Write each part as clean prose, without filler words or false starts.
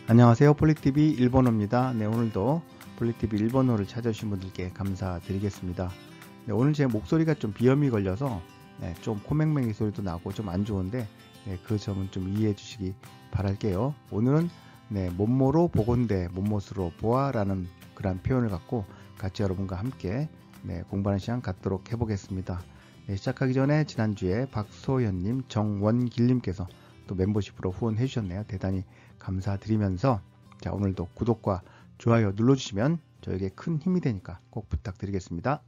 안녕하세요. 폴리티비 일본어입니다. 네, 오늘도 폴리티비 일본어를 찾아주신 분들께 감사드리겠습니다. 네, 오늘 제 목소리가 좀 비염이 걸려서 좀 코맹맹이 소리도 나고 좀 안 좋은데 그 점은 좀 이해해 주시기 바랄게요. 오늘은 몸모로 보건대 몸못으로 보아라는 그런 표현을 갖고 같이 여러분과 함께 공부하는 시간 갖도록 해보겠습니다. 시작하기 전에 지난주에 박소현님, 정원길님께서 또 멤버십으로 후원해 주셨네요. 대단히 감사드리면서 자, 오늘도 구독과 좋아요 눌러주시면 저에게 큰 힘이 되니까 꼭 부탁드리겠습니다.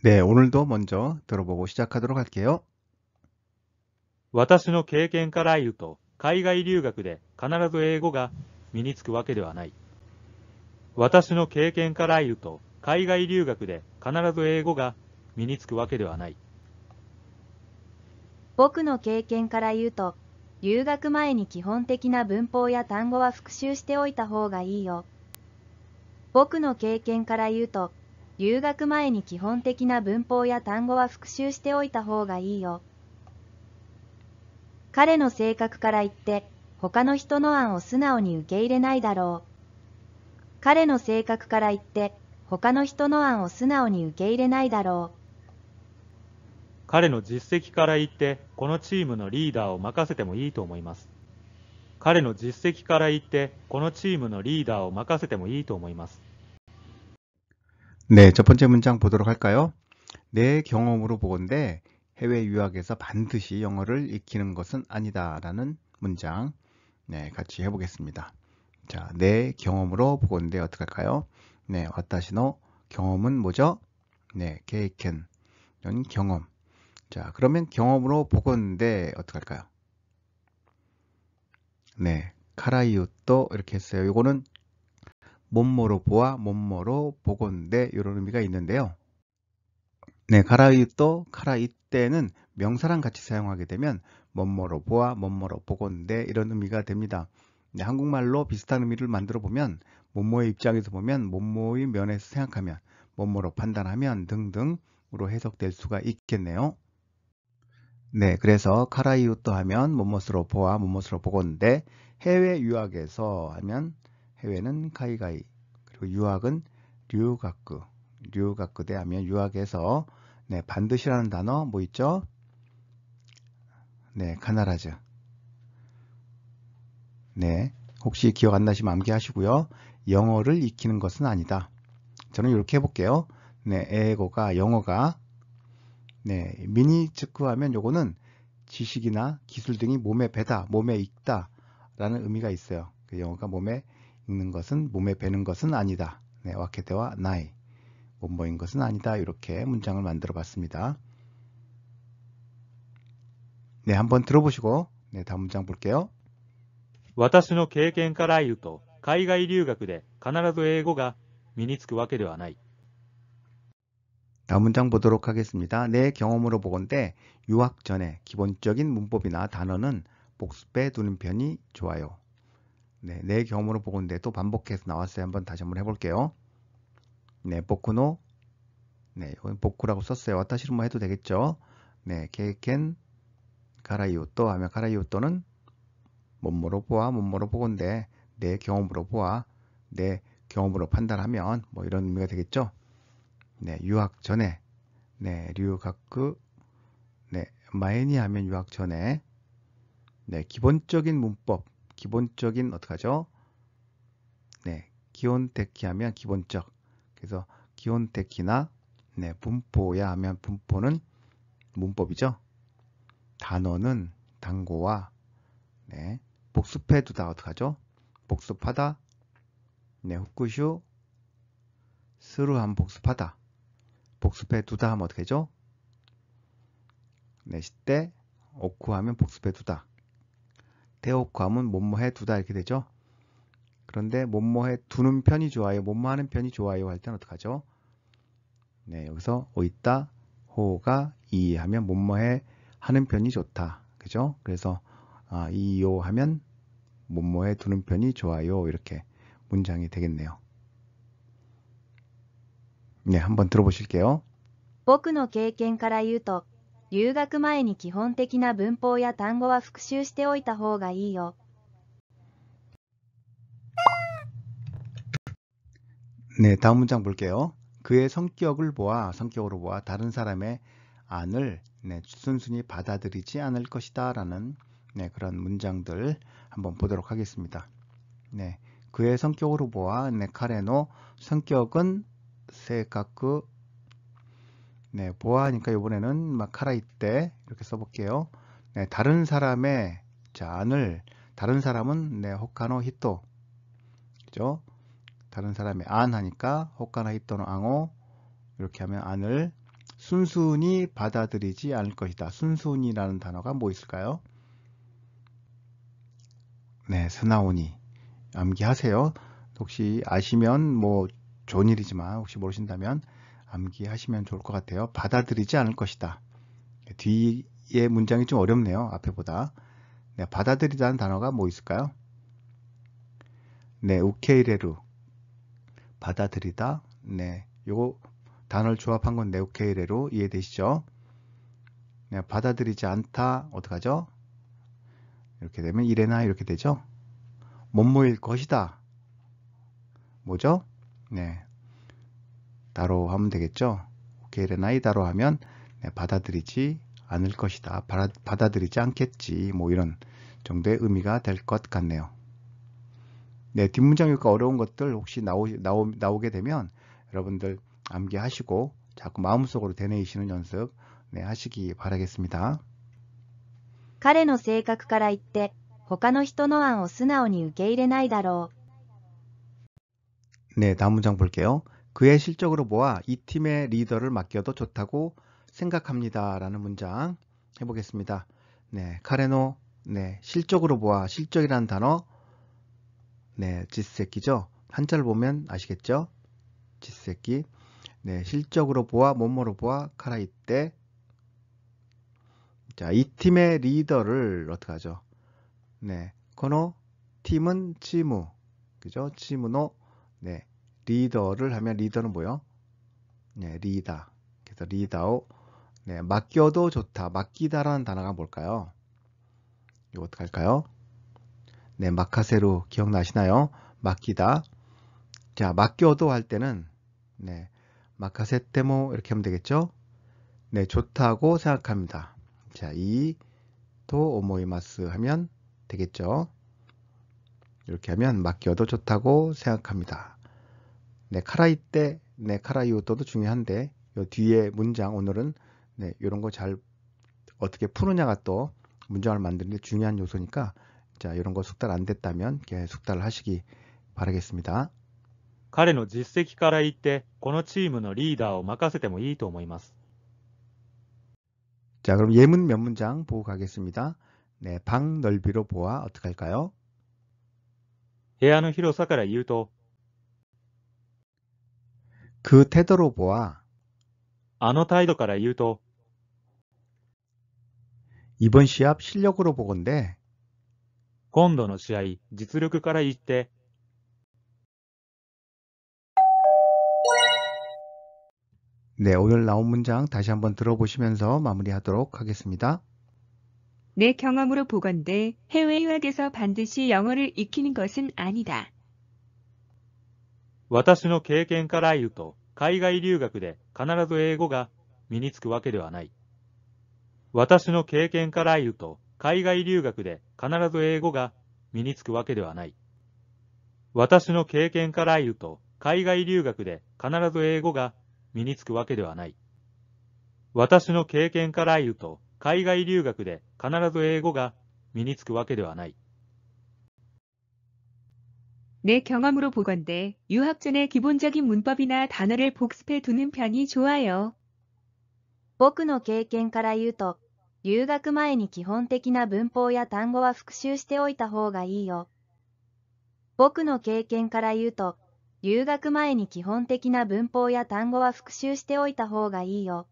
네, 오늘도 먼저 들어보고 시작하도록 할게요. 私の経験から言うと、海外留学で必ず英語が身につくわけではない。私の経験から言うと、海外留学で必ず英語が身につくわけではない。僕の経験から言うと、留学前に基本的な文法や単語は復習しておいた方がいいよ。僕の経験から言うと、留学前に基本的な文法や単語は復習しておいた方がいいよ。彼の性格から言って、他の人の案を素直に受け入れないだろう。彼の性格から言って、他の人の案を素直に受け入れないだろう。彼の実績から言って、このチームのリーダーを任せてもいいと思います。彼の実績から言って、このチームのリーダーを任せてもいいと思います。 네, 첫 번째 문장 보도록 할까요? 내 경험으로 보건대 해외 유학에서 반드시 영어를 익히는 것은 아니다 라는 문장 같이 해보겠습니다. 자, 내 경험으로 보건대 어떻게 할까요? 와타시노 경험은 뭐죠? 계획한 경험. 자, 그러면 경험으로 보건대 어떻게 할까요? 카라이웃도 이렇게 했어요. 요거는 몸모로 보아, 몸모로 보건대 이런 의미가 있는데요. 카라이웃도 카라이때는 명사랑 같이 사용하게 되면 몸모로 보아, 몸모로 보건대 이런 의미가 됩니다. 한국말로 비슷한 의미를 만들어 보면 몸모의 입장에서 보면 몸모의 면에서 생각하면 몸모로 판단하면 등등으로 해석될 수가 있겠네요. 그래서 카라이웃도 하면 몸못으로 보아, 몸못으로 보건대 해외 유학에서 하면 해외는 카이가이 그리고 유학은 류가쿠 류가쿠대 하면 유학에서 반드시라는 단어 뭐 있죠? 카나라즈. 혹시 기억 안 나시면 암기하시고요. 영어를 익히는 것은 아니다. 저는 이렇게 해볼게요. 에고가 영어가 미니츠크 하면 요거는 지식이나 기술 등이 몸에 배다, 몸에 익다 라는 의미가 있어요. 그 영어가 몸에 읽는 것은, 몸에 배는 것은 아니다. 와케테와 나이. 몸모인 것은 아니다. 이렇게 문장을 만들어 봤습니다. 한번 들어보시고 다음 문장 볼게요. 私の経験から言うと、海外留学で必ず英語が身につくわけではない。 다음 문장 보도록 하겠습니다. 내 경험으로 보건대 유학 전에 기본적인 문법이나 단어는 복습해 두는 편이 좋아요. 내 경험으로 보건대 또 반복해서 나왔어요. 다시 한번 해볼게요. 보쿠노. 이건 보쿠라고 썼어요. 와타시로 뭐 해도 되겠죠. 케이켄 카라이오또 하면 카라이오또는 몸모로 보아, 몸모로 보건대 내 경험으로 보아, 내 경험으로 판단하면 뭐 이런 의미가 되겠죠. 유학 전에, 류가쿠, 마에니 하면 유학 전에, 기본적인 문법, 기본적인 어떡하죠? 기온테키 하면 기본적, 그래서 기온테키나, 분포야 하면 분포는 문법이죠. 단어는 단고와, 복습해두다 어떡하죠? 복습하다, 후쿠슈, 스루한 복습하다. 복습해 두다 하면 어떻게 되죠? 시때 오쿠 하면 복습해 두다. 테오쿠 하면 뭐뭐해 두다 이렇게 되죠. 그런데 뭐뭐해 두는 편이 좋아요. 뭐뭐하는 편이 좋아요 할 때는 어떡하죠? 여기서 오있다 호가 이 하면 뭐뭐해 하는 편이 좋다. 그죠? 그래서 이요 하면 뭐뭐해 두는 편이 좋아요. 이렇게 문장이 되겠네요. 한번 들어보실게요. 僕の経験から言うと、留学前に基本的な文法や単語は復習しておいた方がいいよ。 네, 다음 문장 볼게요. 그의 성격을 보아, 성격으로 보아 다른 사람의 안을 순순히 받아들이지 않을 것이다 라는 그런 문장들 한번 보도록 하겠습니다. 네, 그의 성격으로 보아, 카레노 성격은 세카쿠, 보아하니까 이번에는 막 카라이때 이렇게 써볼게요. 다른 사람의 안을, 다른 사람은 호카노 히토, 그죠? 다른 사람의 안 하니까 호카나 히토노 앙오, 이렇게 하면 안을 순순히 받아들이지 않을 것이다. 순순히라는 단어가 뭐 있을까요? 네, 스나오니 암기하세요. 혹시 아시면 뭐 좋은 일이지만 혹시 모르신다면 암기하시면 좋을 것 같아요. 받아들이지 않을 것이다. 뒤에 문장이 좀 어렵네요. 앞에보다. 네, 받아들이다는 단어가 뭐 있을까요? 네, 우케이레루. 받아들이다. 네, 요거 단어를 조합한 건 우케이레루 이해되시죠? 네, 받아들이지 않다. 어떡하죠? 이렇게 되면 이래나 이렇게 되죠? 뭐뭐일 것이다. 뭐죠? 네, 다로 하면 되겠죠? 우케이레나이 다로 하면 받아들이지 않을 것이다. 받아들이지 않겠지. 뭐 이런 정도의 의미가 될 것 같네요. 네, 뒷문장 읽기 어려운 것들 혹시 나오게 되면 여러분들 암기하시고 자꾸 마음속으로 되뇌이시는 연습 하시기 바라겠습니다. 彼の性格から言って、他の人の案を素直に受け入れないだろう。 네, 다음 문장 볼게요. 그의 실적으로 보아 이 팀의 리더를 맡겨도 좋다고 생각합니다. 라는 문장 해보겠습니다. 네, 카레노, 실적으로 보아, 실적이라는 단어, 지새끼죠. 한자를 보면 아시겠죠? 지새끼. 네, 실적으로 보아, 뭐뭐로 보아, 카라이때. 자, 이 팀의 리더를 어떻게 하죠? 네, 코노 팀은 치무, 그죠? 치무노, 리더를 하면 리더는 뭐요? 네, 리다. 그래서 리다오, 맡겨도 좋다. 맡기다라는 단어가 뭘까요? 이거 어떻게 할까요? 네, 마카세루 기억나시나요? 맡기다. 자, 맡겨도 할 때는 마카세테모 이렇게 하면 되겠죠? 네, 좋다고 생각합니다. 자, 이도 오모이마스 하면 되겠죠? 이렇게 하면 맡겨도 좋다고 생각합니다. 네, 카라이때, 카라이우토도 중요한데 요 뒤에 문장 오늘은 이런 거 잘 어떻게 푸느냐가 또 문장을 만드는 데 중요한 요소니까 자, 이런 거 숙달 안 됐다면 숙달을 하시기 바라겠습니다. 彼の実績から言って、このチームのリーダーを任せてもいいと思います。 자, 그럼 예문 몇 문장 보고 가겠습니다. 네, 방 넓이로 보아 어떻게 할까요? 部屋の広さから言うと、 그 태도로 보아 あの態度から言うと、 이번 시합 실력으로 보건대 今度の試合、実力から言って、 네, 오늘 나온 문장 다시 한번 들어보시면서 마무리하도록 하겠습니다. 내 경험으로 보건대 해외 유학에서 반드시 영어를 익히는 것은 아니다. 私の経験から言うと、海外留学で必ず英語が身につくわけではない。私の経験から言うと、海外留学で必ず英語が身につくわけではない。私の経験から言うと、海外留学で必ず英語が身につくわけではない。私の経験から言うと、海外留学で必ず英語が身につくわけではない。 내 경험으로 보건대 유학 전에 기본적인 문법이나 단어를 복습해 두는 편이 좋아요. 僕の経験から言うと、留学前に基本的な文法や単語は復習しておいた方がいいよ。僕の経験から言うと、留学前に基本的な文法や単語は復習しておいた方がいいよ。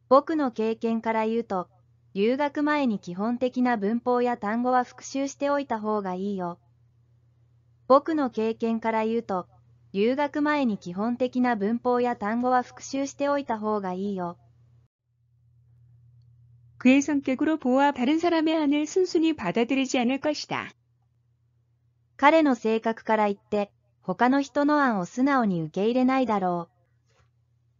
僕の経験から言うと、留学前に基本的な文法や単語は復習しておいた方がいいよ。僕の経験から言うと、留学前に基本的な文法や単語は復習しておいた方がいいよ。 그의 성격으로 보아 다른 사람의 한을 순순히 받아들이지 않을 것이다. 彼の性格から言って、他の人の案を素直に受け入れないだろう。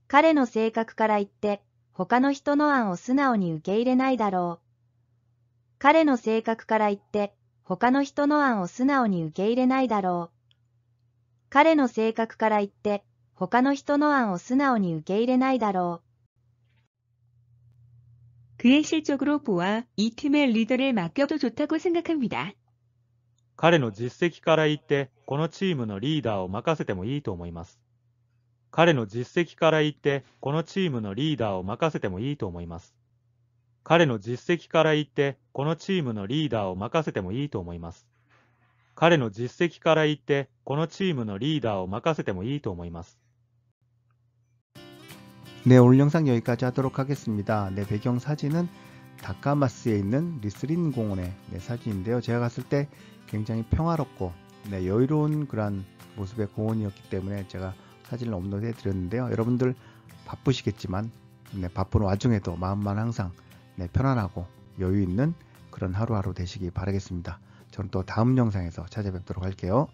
彼の性格から言って、他の人の案を素直に受け入れないだろう。彼の性格から言って、他の人の案を素直に受け入れないだろう。彼の性格から言って、他の人の案を素直に受け入れないだろう。 그의 실적으로 보아 이 팀의 리더를 맡겨도 좋다고 생각합니다. 彼の実績から言って、このチームのリーダーを任せてもいいと思います。彼の実績から言って、このチームのリーダーを任せてもいいと思います。彼の実績から言って、このチームのリーダーを任せてもいいと思います。彼の実績から言って、このチームのリーダーを任せてもいいと思います。 네, 오늘 영상 여기까지 하도록 하겠습니다. 네, 배경 사진은 다카마스에 있는 리스린 공원의 사진인데요. 제가 갔을 때 굉장히 평화롭고 여유로운 그런 모습의 공원이었기 때문에 제가 사진을 업로드해 드렸는데요. 여러분들 바쁘시겠지만 바쁜 와중에도 마음만 항상 편안하고 여유 있는 그런 하루하루 되시기 바라겠습니다. 저는 또 다음 영상에서 찾아뵙도록 할게요.